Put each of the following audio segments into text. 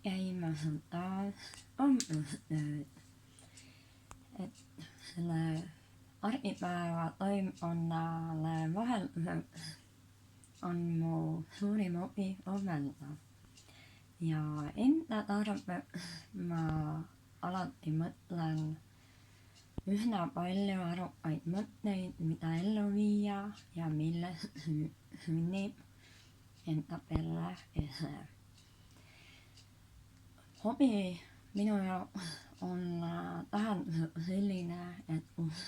käimas on taas õmblustööd. Et selle argipäeva toimkonnale vahelduseks on mu suurim hobi õmmelda. Ja enda tarbeks ma alati mõtlen üsna palju arukaid mõtteid, mida ellu viia ja millest sünnib enda perre ese. Hobi minu jaoks on tähendusega selline, et kus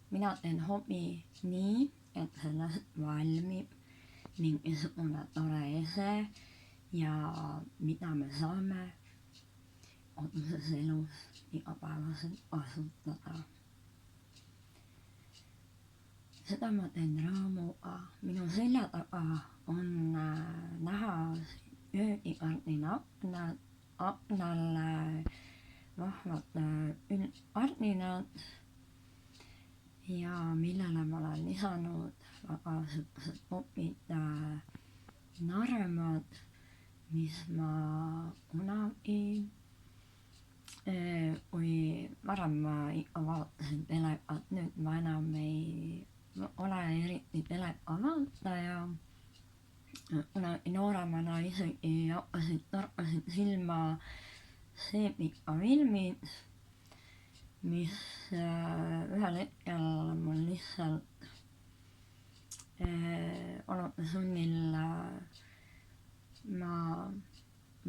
mina teen hobi nii, et sellest valmib mingisugune tore ese ja mida me saame otseses elus igapäevaselt kasutada. Seda ma teen rõõmuga. Minu selja taga on näha öökikardina aknal vahvad kardinad ja millele ma olen lisanud väga sellised popid narmad, mis ma kunagi kui varem ma ikka vaatasin telekat, nüüd ma enam ei ole eriti teleka vaataja. Kunagi nooremana isegi torkasid silma seepikafilmid, mis ühel hetkel mul lihtsalt olude sunnil ma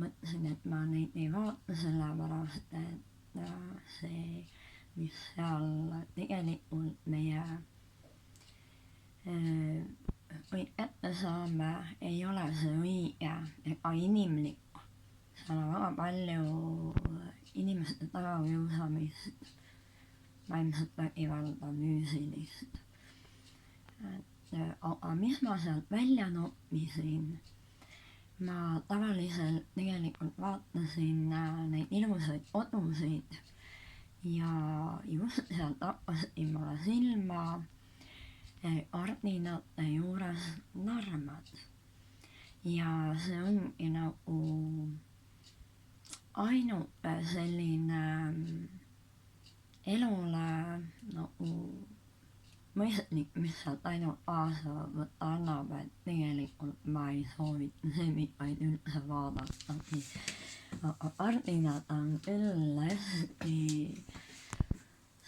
mõtlesin, et ma neid ei vaata, sellepärast et see, mis seal tegelikult meie kõik ette saame, ei ole see õige ega inimlik. Seal on väga palju inimeste tagakiusamist, vaimset vägivalda, füüsilist. Aga mis ma sealt välja noppisin? Ma tavaliselt tegelikult vaatasin neid ilusaid kodusid ja just sealt hakkasid mulle silma kardinate juures narmad. Ja see ongi nagu ainuke selline elule nagu mõistlik, mis sealt ainult kaasa võtta annab, et tegelikult ma ei soovita seemikaid üldse vaadatagi. Aga kardinad on küll hästi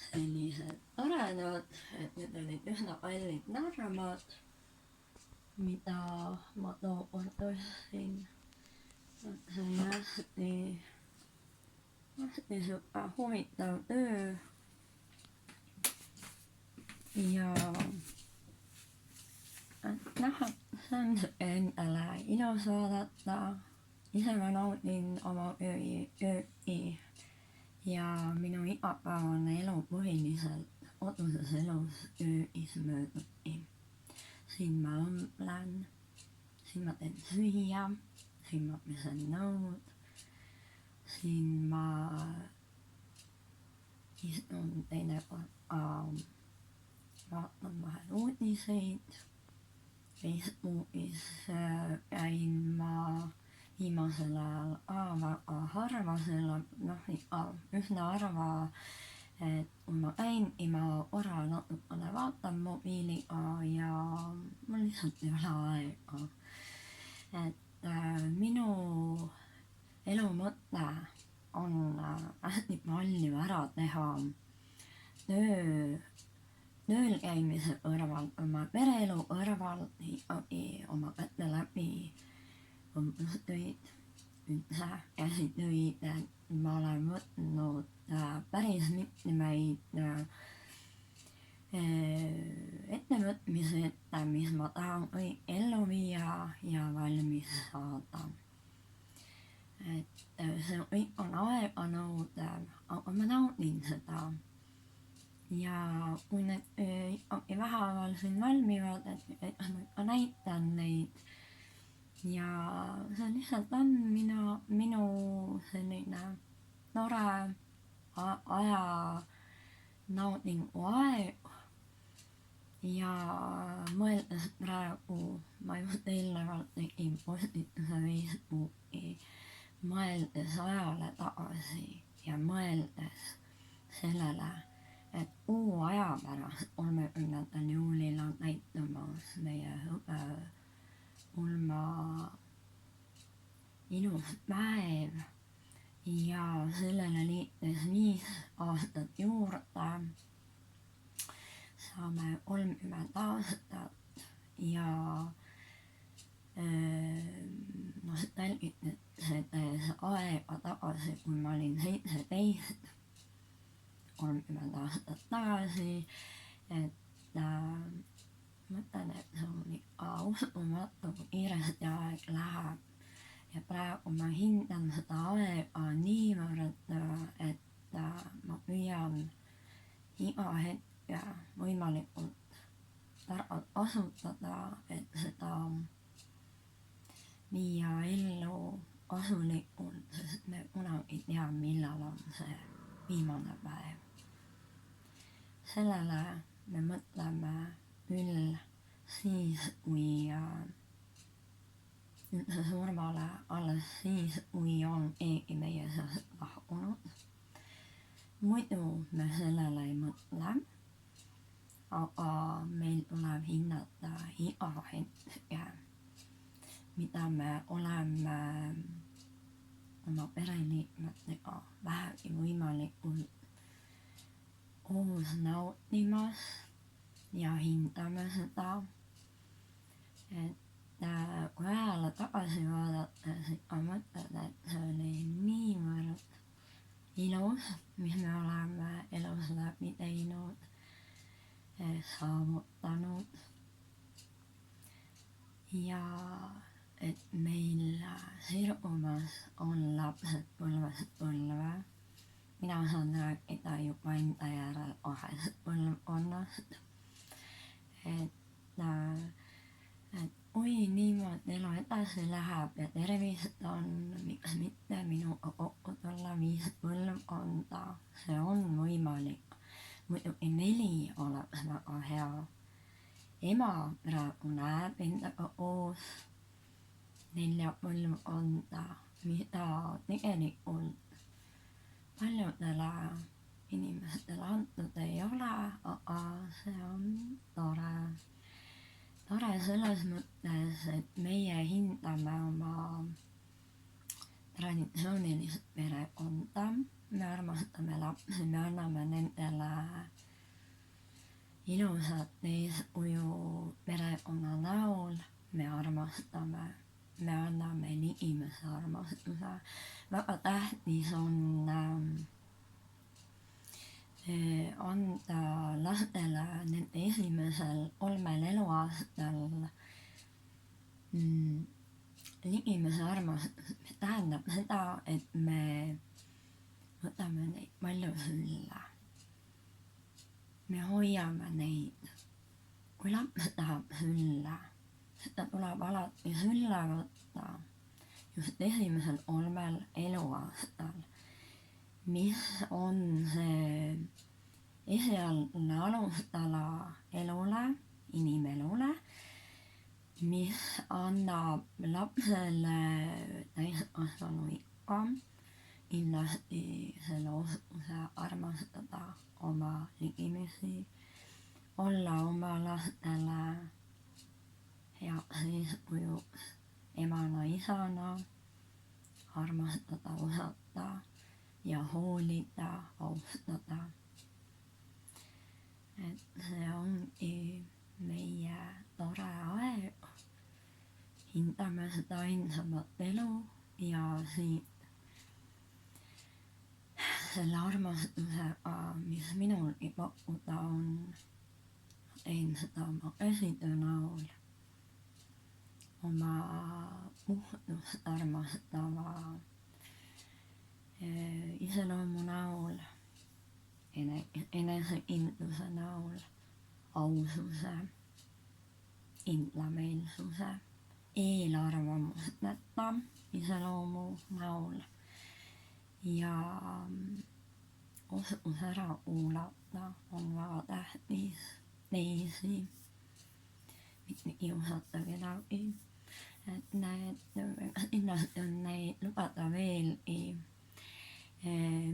sellised toredad, et need olid üsna kallid narmad, mida ma tookord ostsin. See on hästi siuke huvitav töö. Ja see on endale ilus vaadata, ise ma naudin oma kööki ja minu igapäevane elu põhiliselt koduses elus köögis möödubki. Siin ma õmblen, siin ma teen süüa, siin ma pesen nõud, siin ma istun teinekord vaatan vahel uudiseid. Facebookis käin ma viimasel ajal väga harva, ikka üsna harva, et kui ma käingi, ma korra natukene vaatan mobiiliga ja mul lihtsalt ei ole aega. Et minu elu mõte on hästi palju ära teha tööl käimise kõrval, oma pereelu kõrval, ikkagi oma käte läbi õmblustöid, üldse käsitöid, et ma olen võtnud päris mitmeid ettevõtmisi ette, mis ma tahan kõik ellu viia ja valmis saada. Et see kõik on aega nõudev, aga ma naudin seda. Ja kui need ikkagi vähehaaval siin valmivad, et ma ikka näitan neid. Ja see lihtsalt on minu selline tore aja naudingu aeg. Ja mõeldes praegu, ma just eelnevalt tegin postituse Facebooki, mõeldes ajale tagasi ja mõeldes sellele, et aja pärast 30. juulil on näitumas meie Ulma ilus päev ja sellele liites 5 aastat juurde saame 30 aastat ja jälgides aega tagasi, kui ma olin 17, 30 aastat tagasi, et mõtlen, et see on ikka uskumatu, kui kiiresti aeg läheb ja praegu ma hindan seda aega niivõrd, et ma püüan iga hetke võimalikult targalt kasutada, et seda viia ellu kasulikult, sest me kunagi ei tea, millal on see viimane päev. Sellele me mõtleme küll siis, kui üldse surmale alles siis, kui on keegi meie seast lahkunud. Muidu me sellele ei mõtle, aga meil tuleb hinnata iga hetke, mida me oleme oma pereliikmetega vähegi võimalikult koos nautimas ja hindame seda, et kui ajale tagasi vaadata, siis ma mõtlen, et see oli niivõrd ilus, mis me oleme elus läbi teinud, saavutanud ja et meil sirgumas on lapsed põlvest põlve. Mina saan rääkida juba enda järel 2 põlvkonnast, et kui niimoodi elu edasi läheb ja tervist on, miks mitte minuga kokku tulla 5 põlvkonda, see on võimalik. Muidugi 4 oleks väga hea. Ema praegu näeb endaga koos 4 põlvkonda, mida tegelikult paljudele inimestele antud ei ole, aga see on tore. Tore selles mõttes, et meie hindame oma traditsioonilist perekonda, me armastame lapsi, me anname nendele ilusat eeskuju perekonna näol, me armastame, me anname ligimese armastuse. Väga tähtis on anda lastele nende esimesel 3 eluaastal ligimese armastus, mis tähendab seda, et me võtame neid palju sülle. Me hoiame neid. Kui laps tahab sülle, seda tuleb alati sülle võtta just esimesel 3 eluaastal, mis on see esialgne alustala elule, inimelule, mis annab lapsele täiskasvanu ikka kindlasti selle oskuse armastada oma ligimesi, olla oma lastele heaks eeskujuks emana, isana, armastada, osata ja hoolida, austada. Et see ongi meie tore aeg, hindame seda ainsamat elu ja siit selle armastusega, mis minulgi pakkuda on, teen seda oma käsitöö näol, oma puhtust armastava iseloomu näol, enesekindluse näol, aususe, kindlameelsuse, eelarvamusteta iseloomu näol ja oskus ära kuulata on väga tähtis, teisi, mitte kiusata kedagi. Et kindlasti on neid lubada veel veel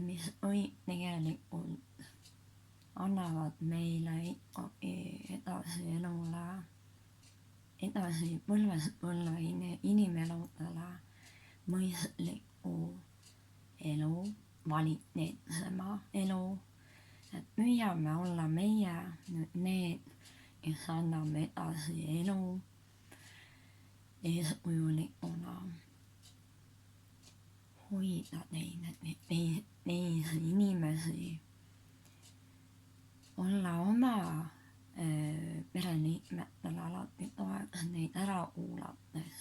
mis tegelikult annavad meile ikkagi edasi elule, edasi põlvest põlve inimeludele mõistliku elu, kvaliteetsema elu, et püüame olla meie need, kes anname edasi elu eeskujulikuna, hoida teisi inimesi, olla oma pereliikmetele alati toeks, neid ära kuulates,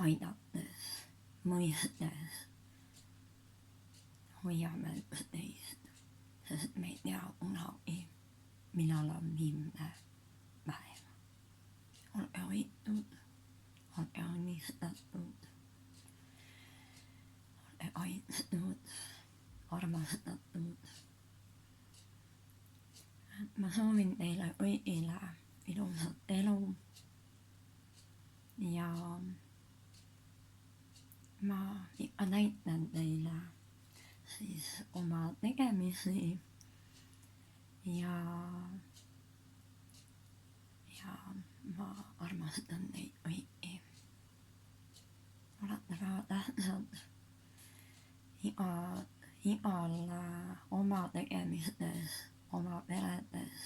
aidates, mõistes, hoiame üksteist, sest me ei tea kunagi, millal on viimne päev. Olge hoitud, olge õnnistatud, olge kaitstud, armastatud. Ma soovin teile kõigile ilusat elu ja ma ikka näitan teile siis oma tegemisi ja ma armastan neid kõiki. Olete väga tähtsad igal oma tegemistes, oma peredes,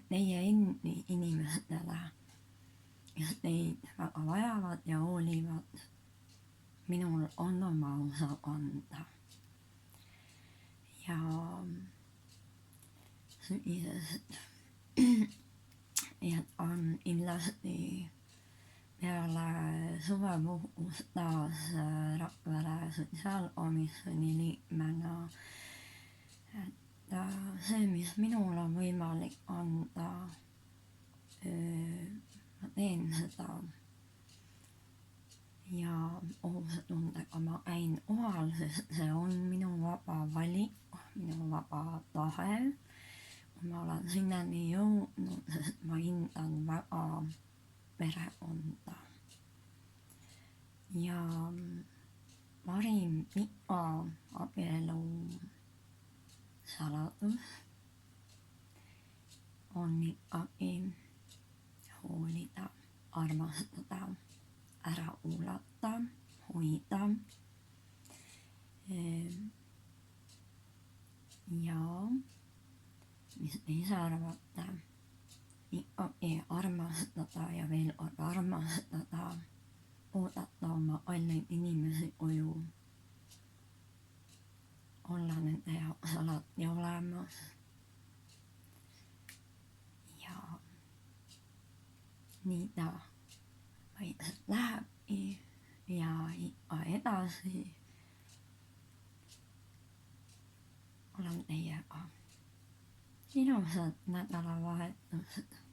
teie endi inimestele, kes teid väga vajavad ja hoolivad. Minul on oma osa kanda. Ja sügisest jätkan kindlasti peale suvepuhkust taas Rakvere sotsiaalkomisjoni liikmena. See, mis minul on võimalik anda, ma teen seda ja kohusetundega ma käin kohal, sest see on minu vaba valik, minu vaba tahe. Kui ma olen sinnani jõudnud, sest ma hindan väga perekonda. Ja parim pika abielu saladus on ikkagi hoolida, armastada, ära kuulata, hoida ja mis te ise arvate, ikkagi armastada ja veel kord armastada, oodata oma kalleid inimesi koju, olla nende jaoks alati olemas ja nii ta vaikselt lähebki ja ikka edasi olen teiega. Ilusat nädalavahetust.